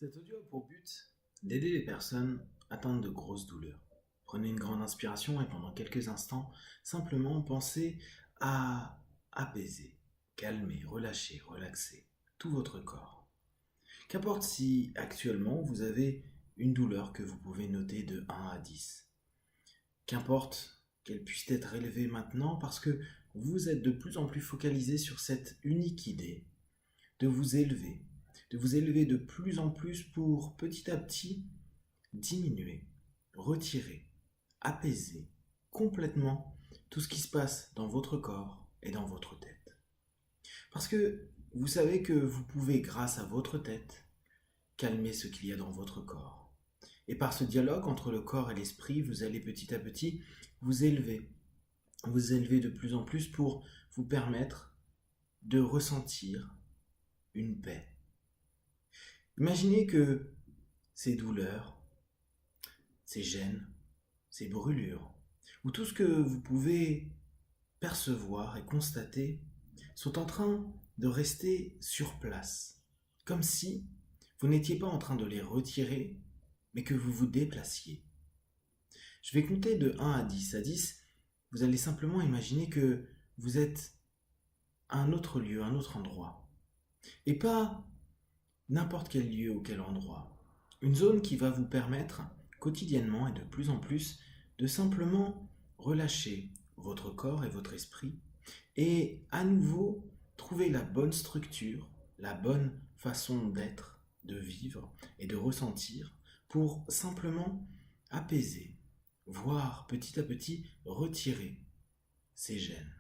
Cet audio a pour but d'aider les personnes atteintes de grosses douleurs. Prenez une grande inspiration et pendant quelques instants, simplement pensez à apaiser, calmer, relâcher, relaxer tout votre corps. Qu'importe si actuellement vous avez une douleur que vous pouvez noter de 1 à 10. Qu'importe qu'elle puisse être élevée maintenant parce que vous êtes de plus en plus focalisé sur cette unique idée de vous élever de plus en plus pour petit à petit diminuer, retirer, apaiser complètement tout ce qui se passe dans votre corps et dans votre tête. Parce que vous savez que vous pouvez, grâce à votre tête, calmer ce qu'il y a dans votre corps. Et par ce dialogue entre le corps et l'esprit, vous allez petit à petit vous élever de plus en plus pour vous permettre de ressentir une paix. Imaginez que ces douleurs, ces gênes, ces brûlures, ou tout ce que vous pouvez percevoir et constater, sont en train de rester sur place, comme si vous n'étiez pas en train de les retirer, mais que vous vous déplaciez. Je vais compter de 1 à 10. À 10, vous allez simplement imaginer que vous êtes à un autre lieu, un autre endroit. Et pas n'importe quel lieu ou quel endroit. Une zone qui va vous permettre quotidiennement et de plus en plus de simplement relâcher votre corps et votre esprit et à nouveau trouver la bonne structure, la bonne façon d'être, de vivre et de ressentir pour simplement apaiser, voire petit à petit retirer ces gènes.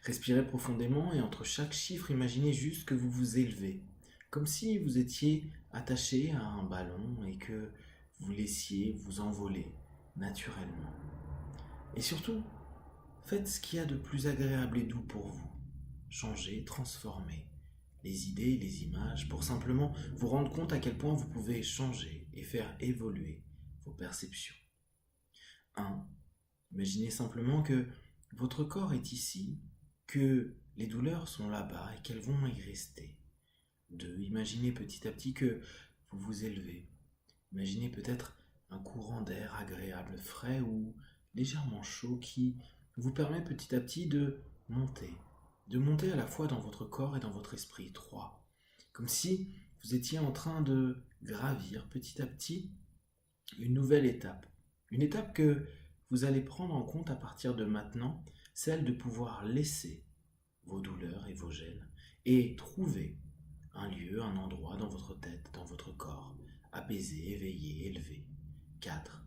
Respirez profondément et entre chaque chiffre, imaginez juste que vous vous élevez, comme si vous étiez attaché à un ballon et que vous laissiez vous envoler naturellement. Et surtout, faites ce qu'il y a de plus agréable et doux pour vous. Changez, transformez les idées, les images, pour simplement vous rendre compte à quel point vous pouvez changer et faire évoluer vos perceptions. 1. Imaginez simplement que votre corps est ici, que les douleurs sont là-bas et qu'elles vont y rester. 2. Imaginez petit à petit que vous vous élevez. Imaginez peut-être un courant d'air agréable, frais ou légèrement chaud qui vous permet petit à petit de monter à la fois dans votre corps et dans votre esprit. 3. Comme si vous étiez en train de gravir petit à petit une nouvelle étape. Une étape que vous allez prendre en compte à partir de maintenant, celle de pouvoir laisser vos douleurs et vos gènes et trouver un lieu, un endroit dans votre tête, dans votre corps, apaisé, éveillé, élevé. 4.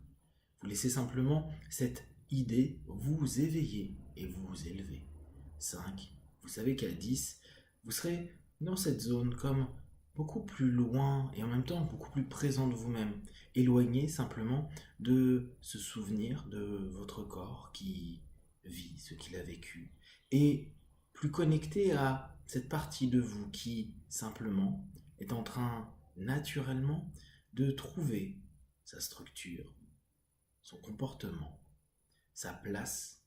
Vous laissez simplement cette idée vous éveiller et vous élever. 5. Vous savez qu'à 10, vous serez dans cette zone comme beaucoup plus loin et en même temps beaucoup plus présent de vous-même, éloigné simplement de ce souvenir de votre corps qui vit ce qu'il a vécu et plus connecté à cette partie de vous qui, simplement, est en train, naturellement, de trouver sa structure, son comportement, sa place,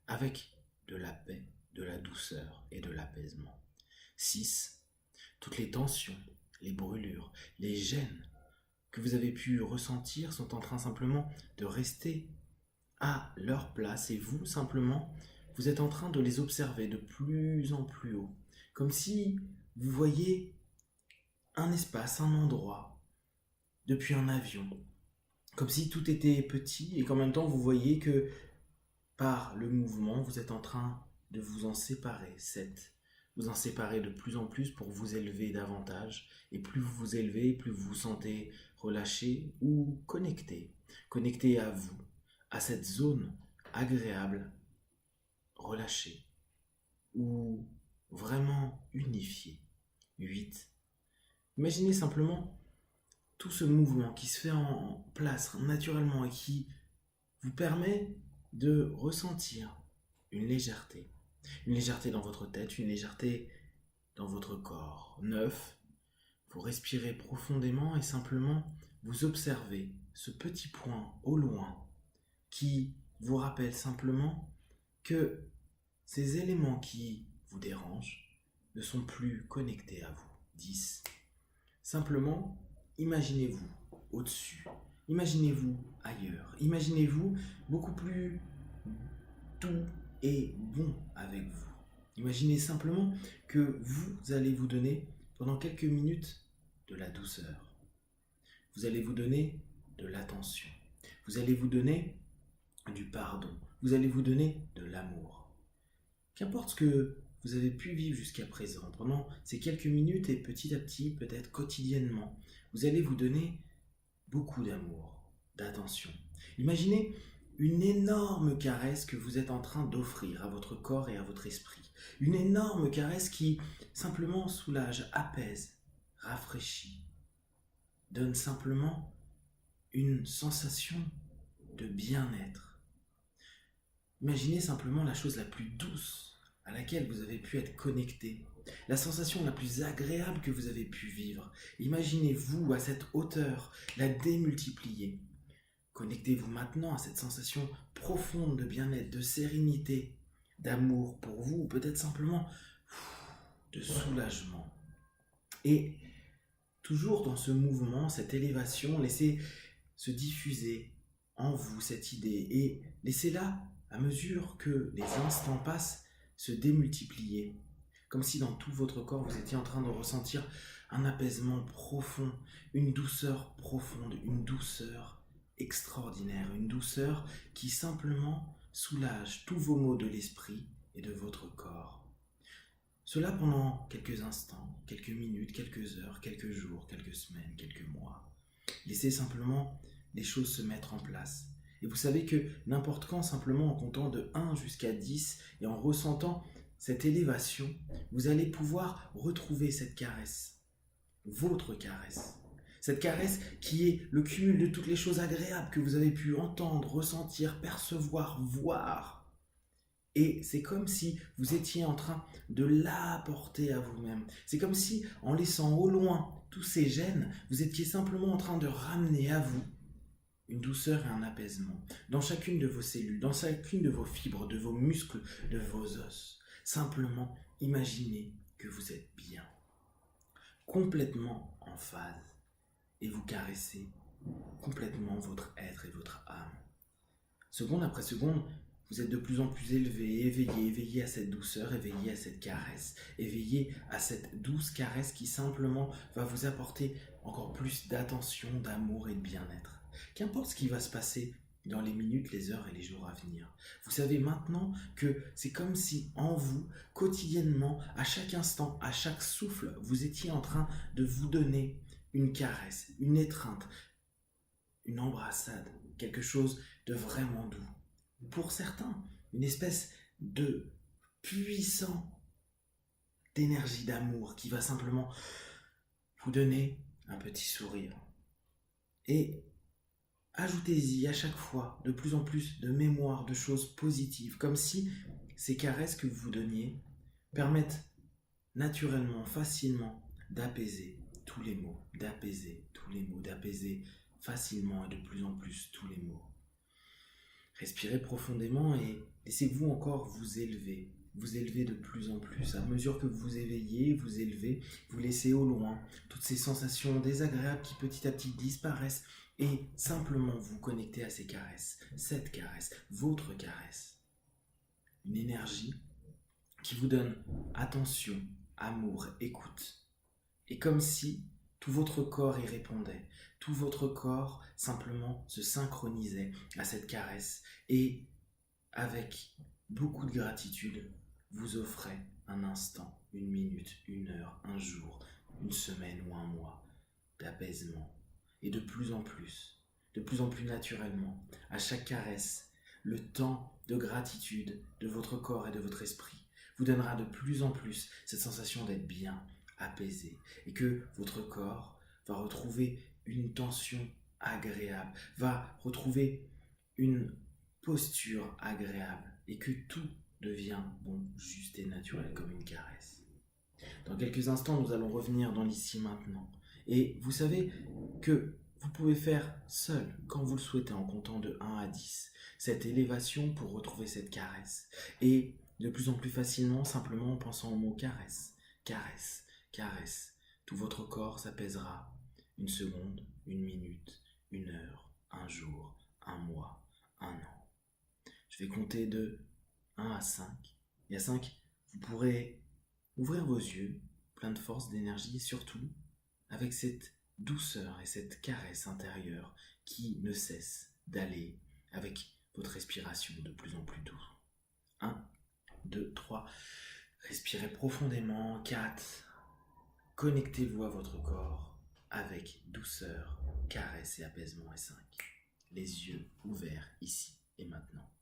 avec de la paix, de la douceur et de l'apaisement. 6. Toutes les tensions, les brûlures, les gênes que vous avez pu ressentir sont en train simplement de rester à leur place et vous, simplement, vous êtes en train de les observer de plus en plus haut, comme si vous voyez un espace, un endroit, depuis un avion, comme si tout était petit et qu'en même temps vous voyez que par le mouvement, vous êtes en train de vous en séparer, vous en séparer de plus en plus pour vous élever davantage, et plus vous vous élevez, plus vous vous sentez relâché ou connecté à vous, à cette zone agréable, relâchée, ou vraiment unifiée. 8. Imaginez simplement tout ce mouvement qui se fait en place naturellement et qui vous permet de ressentir une légèreté. Une légèreté dans votre tête, une légèreté dans votre corps. 9. Vous respirez profondément et simplement vous observez ce petit point au loin qui vous rappelle simplement que ces éléments qui vous dérangent ne sont plus connectés à vous. 10. Simplement, imaginez-vous au-dessus, imaginez-vous ailleurs, imaginez-vous beaucoup plus doux et bon avec vous. Imaginez simplement que vous allez vous donner pendant quelques minutes de la douceur. Vous allez vous donner de l'attention. Vous allez vous donner du pardon. Vous allez vous donner de l'amour. Qu'importe ce que vous avez pu vivre jusqu'à présent, pendant ces quelques minutes et petit à petit, peut-être quotidiennement, vous allez vous donner beaucoup d'amour, d'attention. Imaginez une énorme caresse que vous êtes en train d'offrir à votre corps et à votre esprit. Une énorme caresse qui simplement soulage, apaise, rafraîchit, donne simplement une sensation de bien-être. Imaginez simplement la chose la plus douce à laquelle vous avez pu être connecté, la sensation la plus agréable que vous avez pu vivre. Imaginez-vous à cette hauteur, la démultiplier. Connectez-vous maintenant à cette sensation profonde de bien-être, de sérénité, d'amour pour vous, ou peut-être simplement de soulagement. Et toujours dans ce mouvement, cette élévation, laissez se diffuser en vous cette idée et laissez-la, à mesure que les instants passent, se démultiplier. Comme si dans tout votre corps, vous étiez en train de ressentir un apaisement profond, une douceur profonde, une douceur extraordinaire, une douceur qui simplement soulage tous vos maux de l'esprit et de votre corps. Cela pendant quelques instants, quelques minutes, quelques heures, quelques jours, quelques semaines, quelques mois. Laissez simplement les choses se mettre en place. Et vous savez que n'importe quand, simplement en comptant de 1 jusqu'à 10 et en ressentant cette élévation, vous allez pouvoir retrouver cette caresse, votre caresse. Cette caresse qui est le cumul de toutes les choses agréables que vous avez pu entendre, ressentir, percevoir, voir. Et c'est comme si vous étiez en train de l'apporter à vous-même. C'est comme si, en laissant au loin tous ces gènes, vous étiez simplement en train de ramener à vous une douceur et un apaisement dans chacune de vos cellules, dans chacune de vos fibres, de vos muscles, de vos os. Simplement, imaginez que vous êtes bien, complètement en phase, et vous caressez complètement votre être et votre âme. Seconde après seconde, vous êtes de plus en plus élevé, éveillé à cette douceur, éveillé à cette caresse, éveillé à cette douce caresse qui simplement va vous apporter encore plus d'attention, d'amour et de bien-être. Qu'importe ce qui va se passer dans les minutes, les heures et les jours à venir, vous savez maintenant que c'est comme si en vous, quotidiennement, à chaque instant, à chaque souffle, vous étiez en train de vous donner une caresse, une étreinte, une embrassade, quelque chose de vraiment doux. Pour certains, une espèce de puissant d'énergie d'amour qui va simplement vous donner un petit sourire. Et ajoutez-y à chaque fois de plus en plus de mémoire, de choses positives, comme si ces caresses que vous vous donniez permettent naturellement, facilement d'apaiser tous les maux, d'apaiser tous les maux, d'apaiser facilement et de plus en plus tous les maux. Respirez profondément et laissez-vous encore vous élever de plus en plus. À mesure que vous éveillez, vous élevez, vous laissez au loin toutes ces sensations désagréables qui petit à petit disparaissent et simplement vous connectez à ces caresses, cette caresse, votre caresse. Une énergie qui vous donne attention, amour, écoute. Et comme si tout votre corps y répondait, tout votre corps simplement se synchronisait à cette caresse et avec beaucoup de gratitude vous offrait un instant, une minute, une heure, un jour, une semaine ou un mois d'apaisement. Et de plus en plus naturellement, à chaque caresse, le temps de gratitude de votre corps et de votre esprit vous donnera de plus en plus cette sensation d'être bien, apaisé, et que votre corps va retrouver une tension agréable, va retrouver une posture agréable, et que tout devient bon, juste et naturel comme une caresse. Dans quelques instants, nous allons revenir dans l'ici maintenant. Et vous savez que vous pouvez faire seul, quand vous le souhaitez, en comptant de 1 à 10, cette élévation pour retrouver cette caresse. Et de plus en plus facilement, simplement en pensant au mot caresse, caresse, caresse. Tout votre corps s'apaisera. 1 seconde, 1 minute, 1 heure, 1 jour, 1 mois, 1 an. Je vais compter de 1 à 5. Et à 5, vous pourrez ouvrir vos yeux, plein de force, d'énergie et surtout avec cette douceur et cette caresse intérieure qui ne cesse d'aller avec votre respiration de plus en plus douce. 1, 2, 3. Respirez profondément. 4. Connectez-vous à votre corps avec douceur, caresse et apaisement. Et 5. Les yeux ouverts ici et maintenant.